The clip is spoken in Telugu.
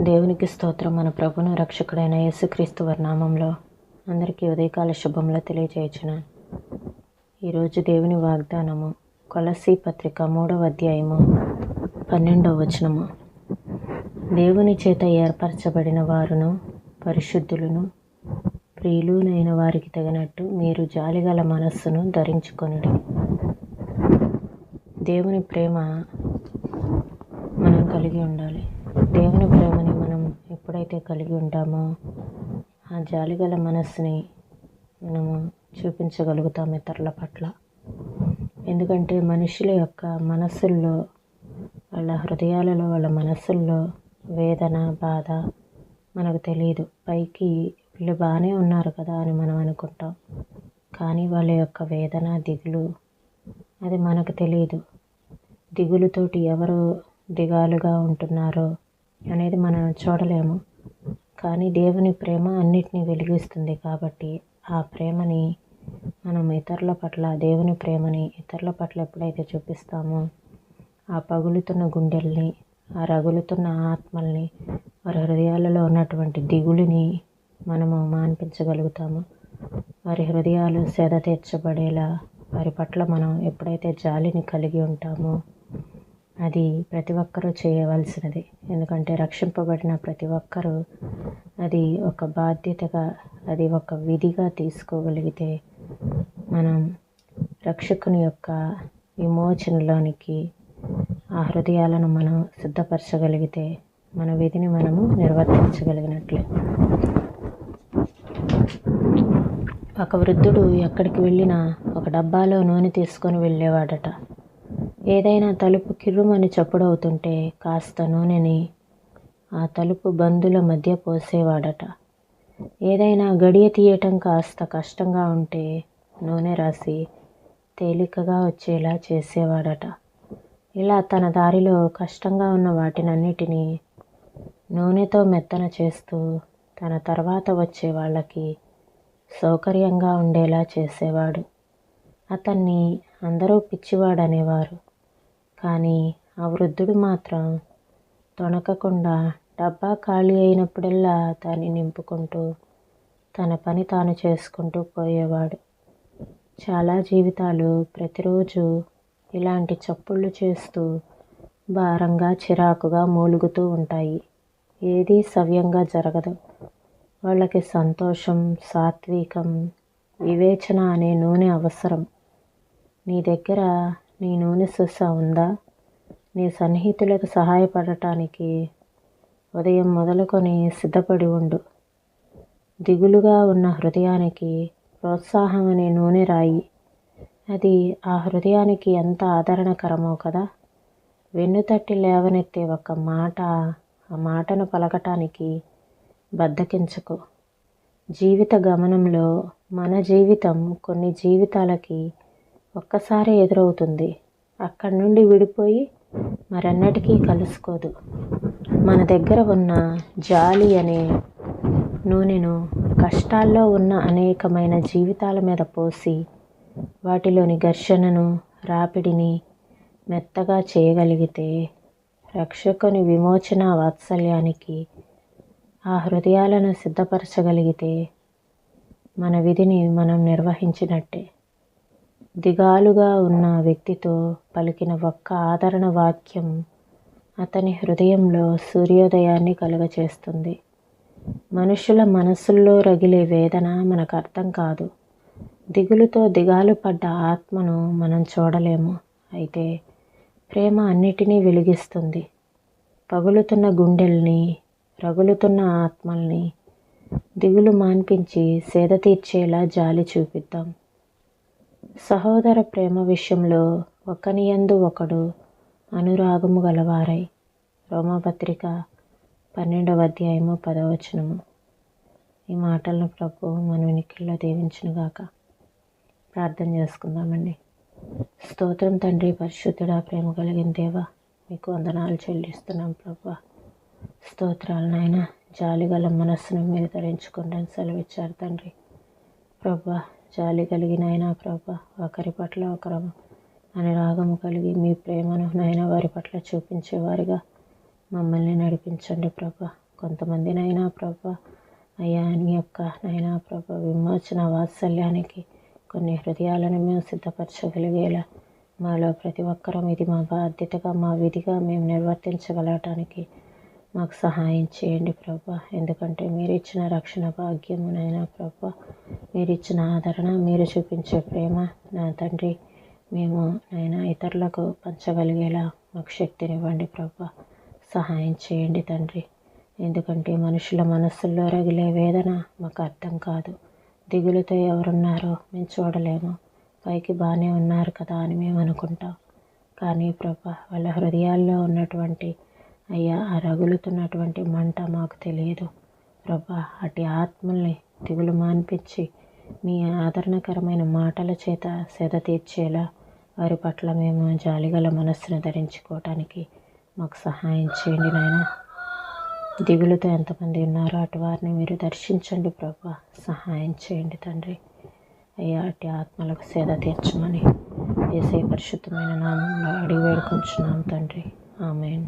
దేవునికి స్తోత్రం. మన ప్రభును రక్షకుడైన యేసుక్రీస్తు వారి నామంలో అందరికీ ఉదయకాల శుభములు తెలియజేయుచున్నాను. ఈరోజు దేవుని వాగ్దానము కొలస్సీ పత్రిక 3వ అధ్యాయము 12వ వచనము. దేవుని చేత ఏర్పరచబడిన వారును పరిశుద్ధులను ప్రియులునైన వారికి తగినట్టు మీరు జాలిగల మనస్సును ధరించుకొనుడి. దేవుని ప్రేమ మనం కలిగి ఉండాలి. దేవుని ప్రేమని మనం ఎప్పుడైతే కలిగి ఉంటామో ఆ జాలిగల మనస్సుని మనము చూపించగలుగుతాం ఇతరుల పట్ల. ఎందుకంటే మనుషుల యొక్క మనస్సుల్లో, వాళ్ళ హృదయాలలో, వాళ్ళ మనస్సుల్లో వేదన, బాధ మనకు తెలియదు. పైకి వీళ్ళు బాగానే ఉన్నారు కదా అని మనం అనుకుంటాం, కానీ వాళ్ళ యొక్క వేదన, దిగులు అది మనకు తెలియదు. దిగులుతోటి ఎవరు దిగాలుగా ఉంటున్నారో అనేది మనం చూడలేము. కానీ దేవుని ప్రేమ అన్నిటినీ వెలిగిస్తుంది. కాబట్టి ఆ ప్రేమని మనం ఇతరుల పట్ల, దేవుని ప్రేమని ఇతరుల పట్ల ఎప్పుడైతే చూపిస్తామో ఆ పగులుతున్న గుండెల్ని, ఆ రగులుతున్న ఆత్మల్ని, వారి హృదయాలలో ఉన్నటువంటి దిగులుని మనము మాన్పించగలుగుతాము. వారి హృదయాలు సేద తీర్చబడేలా వారి పట్ల మనం ఎప్పుడైతే జాలిని కలిగి ఉంటామో అది ప్రతి ఒక్కరూ చేయవలసినది. ఎందుకంటే రక్షింపబడిన ప్రతి ఒక్కరూ అది ఒక బాధ్యతగా, అది ఒక విధిగా తీసుకోగలిగితే మనం రక్షకుని యొక్క విమోచనలోనికి ఆ హృదయాలను మనం సిద్ధపరచగలిగితే మన విధిని మనము నిర్వర్తించగలిగినట్లే. ఒక వృద్ధుడు ఎక్కడికి వెళ్ళినా ఒక డబ్బాలో నూనె తీసుకొని వెళ్ళేవాడట. ఏదైనా తలుపు కిర్రుమని చప్పుడవుతుంటే కాస్త నూనెని ఆ తలుపు బందుల మధ్య పోసేవాడట. ఏదైనా గడియ తీయటం కాస్త కష్టంగా ఉంటే నూనె రాసి తేలికగా వచ్చేలా చేసేవాడట. ఇలా తన దారిలో కష్టంగా ఉన్న వాటినన్నిటినీ నూనెతో మెత్తన చేస్తూ తన తర్వాత వచ్చే వాళ్ళకి సౌకర్యంగా ఉండేలా చేసేవాడు. అతన్ని అందరూ పిచ్చివాడనేవారు. కానీ ఆ వృద్ధుడు మాత్రం తొణకకుండా డబ్బా ఖాళీ అయినప్పుడల్లా దాన్ని నింపుకుంటూ తన పని తాను చేసుకుంటూ పోయేవాడు. చాలా జీవితాలు ప్రతిరోజు ఇలాంటి చప్పుళ్ళు చేస్తూ భారంగా, చిరాకుగా మూలుగుతూ ఉంటాయి. ఏదీ సవ్యంగా జరగదు. వాళ్ళకి సంతోషం, సాత్వికం, వివేచన అనే నూనె అవసరం. నీ దగ్గర నీ నూనె సొస ఉందా? నీ సన్నిహితులకు సహాయపడటానికి ఉదయం మొదలుకొని సిద్ధపడి ఉండు. దిగులుగా ఉన్న హృదయానికి ప్రోత్సాహం అనే నూనె రాయి. అది ఆ హృదయానికి ఎంత ఆదరణకరమో కదా. వెన్నుతట్టి లేవనెత్తే ఒక మాట, ఆ మాటను పలకటానికి బద్దకించకు. జీవిత గమనంలో మన జీవితం కొన్ని జీవితాలకి ఒక్కసారి ఎదురవుతుంది. అక్కడి నుండి విడిపోయి మరెన్నటికీ కలుసుకోదు. మన దగ్గర ఉన్న జాలి అనే నూనెను కష్టాల్లో ఉన్న అనేకమైన జీవితాల మీద పోసి వాటిలోని ఘర్షణను, రాపిడిని మెత్తగా చేయగలిగితే, రక్షకుని విమోచన వాత్సల్యానికి ఆ హృదయాలను సిద్ధపరచగలిగితే మన విధిని మనం నిర్వహించినట్టే. దిగాలుగా ఉన్న వ్యక్తితో పలికిన ఒక్క ఆదరణ వాక్యం అతని హృదయంలో సూర్యోదయాన్ని కలుగచేస్తుంది. మనుషుల మనసుల్లో రగిలే వేదన మనకు అర్థం కాదు. దిగులుతో దిగాలు పడ్డ ఆత్మను మనం చూడలేము. అయితే ప్రేమ అన్నిటినీ వెలిగిస్తుంది. పగులుతున్న గుండెల్ని, రగులుతున్న ఆత్మల్ని దిగులు మాన్పించి సేద తీర్చేలా జాలి చూపిద్దాం. సహోదర ప్రేమ విషయంలో ఒకనియందు ఒకడు అనురాగము గలవారై. రోమాపత్రిక 12వ అధ్యాయము 10వ వచనము. ఈ మాటలను ప్రభు మన వినికిడిలో దీవించునుగాక. ప్రార్థన చేసుకుందామండి. స్తోత్రం తండ్రి, పరిశుద్ధుడా, ప్రేమ కలిగిన దేవా, మీకు వందనాలు చెల్లిస్తున్నాం ప్రభు. స్తోత్రాలు నాయన. జాలిగల మనస్సును మీరు ధరించుకోండి అని సెలవిచ్చారు తండ్రి. ప్రభు జాలి కలిగిన ఆయన ప్రభు ఒకరి పట్ల ఒకరు అనురాగము కలిగి మీ ప్రేమను నాయన వారి పట్ల చూపించేవారుగా మమ్మల్ని నడిపించండి ప్రభా. కొంతమందినైనా ప్రభా అయ్యా నీ యొక్క నైనా ప్రభా విమోచన వాత్సల్యానికి కొన్ని హృదయాలను మేము సిద్ధపరచగలిగేలా మాలో ప్రతి ఒక్కరం ఇది మా బాధ్యతగా మా విధిగా మేము నిర్వర్తించగలటానికి మాకు సహాయం చేయండి ప్రభా. ఎందుకంటే మీరు ఇచ్చిన రక్షణ భాగ్యమునైనా ప్రభా, మీరు ఇచ్చిన ఆదరణ, మీరు చూపించే ప్రేమ నా తండ్రి మేము నైనా ఇతరులకు పంచగలిగేలా మాకు శక్తినివ్వండి ప్రభా. సహాయం చేయండి తండ్రి. ఎందుకంటే మనుషుల మనస్సుల్లో రగిలే వేదన మాకు అర్థం కాదు. దిగులుతో ఎవరున్నారో మేము చూడలేము. పైకి బాగానే ఉన్నారు కదా అని మేము అనుకుంటాం. కానీ ప్రభా వాళ్ళ హృదయాల్లో ఉన్నటువంటి అయ్యా ఆ రగులుతున్నటువంటి మంట మాకు తెలియదు ప్రభా. అటు ఆత్మల్ని దిగులు మాన్పించి మీ ఆదరణకరమైన మాటల చేత సేద తీర్చేలా వారి పట్ల మేము జాలిగల మనస్సును ధరించుకోవటానికి మాకు సహాయం చేయండి నాయన. దిగులుతో ఎంతమంది ఉన్నారో అటు వారిని మీరు దర్శించండి ప్రభా. సహాయం చేయండి తండ్రి. అయ్యా అటు ఆత్మలకు సేద తీర్చమని యేసయ్య పరిశుద్ధమైన నామంలో అడిగి వేడుకొంచున్నాం తండ్రి. ఆమేన్.